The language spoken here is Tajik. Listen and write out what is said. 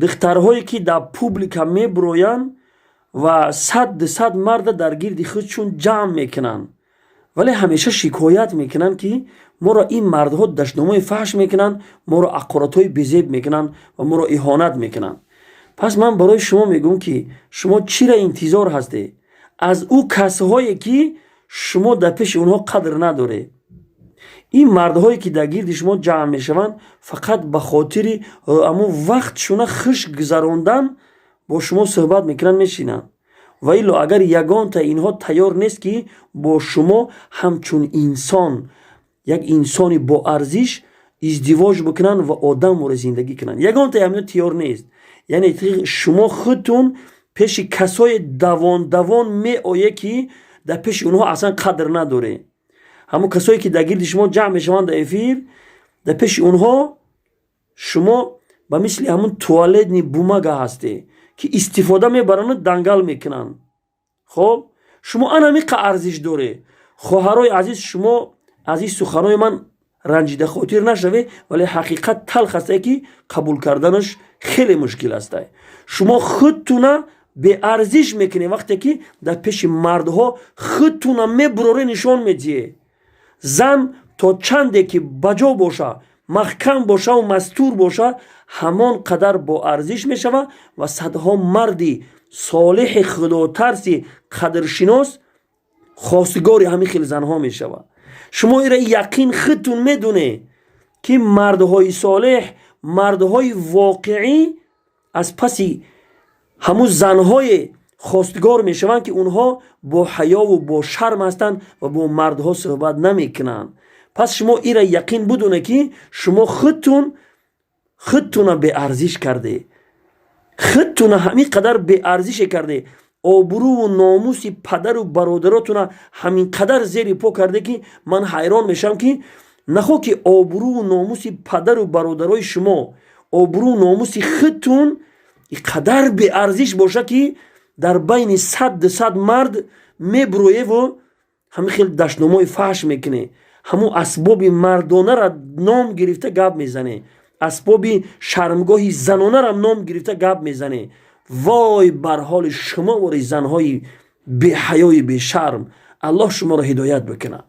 духтарҳое ки дар публика мебироянд ва сад марда дар гирди худшон ҷамъ мекунанд, вале ҳамеша шикоят мекунанд ки моро ин мардҳо даштномаи фаҳш мекунанд, моро ақоратҳои безеб мекунанд ва моро иҳонат мекунанд. пас ман барои шумо мегӯям ки шумо чира интизор ҳастед аз ӯ касҳое ки шумо дар пеши онҳо қадр надоред. ин мардҳое ки дар гирди шумо ҷамъ мешаванд фақат ба хотири амн вақтшона хушк гузарондан бо шумо суҳбат мекунанд, мешинанд. ва ило агар ягонта инҳо тайёр нест ки бо шумо ҳамчун инсон, як инсони боарзиш издивоҷ бикунанд ва одаморо зиндагӣ кунанд, ягонта ҳамино тайёр нест. яъне шумо худтун пеши касое давон меоед ки дар пеши онҳо аслан қадр надоред. ҳамон касое ки дар гирди шумо ҷамъ мешаванд дар эфир, дар пеши онҳо шумо ба мисли ҳамон туалетни бумага ҳастед ки истифода мебаранд, дангал мекунанд. хоб шумо анамиқа арзиш доред. хоҳарои азиз, шумо аз ин суханои ман ранҷида хотир нашавед, вале ҳақиқат талх астае ки қабул карданаш хеле мушкил астае. шумо худтуна беарзиш мекунед вақте ки дар пеши мардҳо худтуна мебуроре нишон медиҳед. зан то чанде ки баҷо боша, маҳкам бошаву мастур боша, ҳамон қадар боарзиш мешава ва садҳо марди солиҳи худотарси қадршинос хостигори ҳамин хел занҳо мешава. шумо ира яқин худтун медонед ки мардҳои солеҳ, мардҳои воқеӣ аз паси ҳамун занҳое хостигор мешаванд ки онҳо бо ҳаёву бо шарм ҳастанд ва бо мардҳо суҳбат намекунанд. пас шумо ира яқин бидонед ки шумо худтуна беарзиш кардед, худтуна ҳамин қадар беарзише кардед, обрӯву номуси падару бародаротуна ҳамин қадар зери по карде ки ман ҳайрон мешавам ки нахо ки обрӯву номуси падару бародарои шумо, обрӯву номуси худтун ин қадар беарзиш боша ки дар байни сад мард мебироеву ҳамин хел даштномаи фаҳш мекунед, ҳамун асбоби мардонара ном гирифта гап мезанед, асбоби шармгоҳи занонара ном гирифта гап мезанед. вой бар ҳоли шумо вори занҳои беҳаёи бешарм. аллоҳ шуморо ҳидоят бикунад.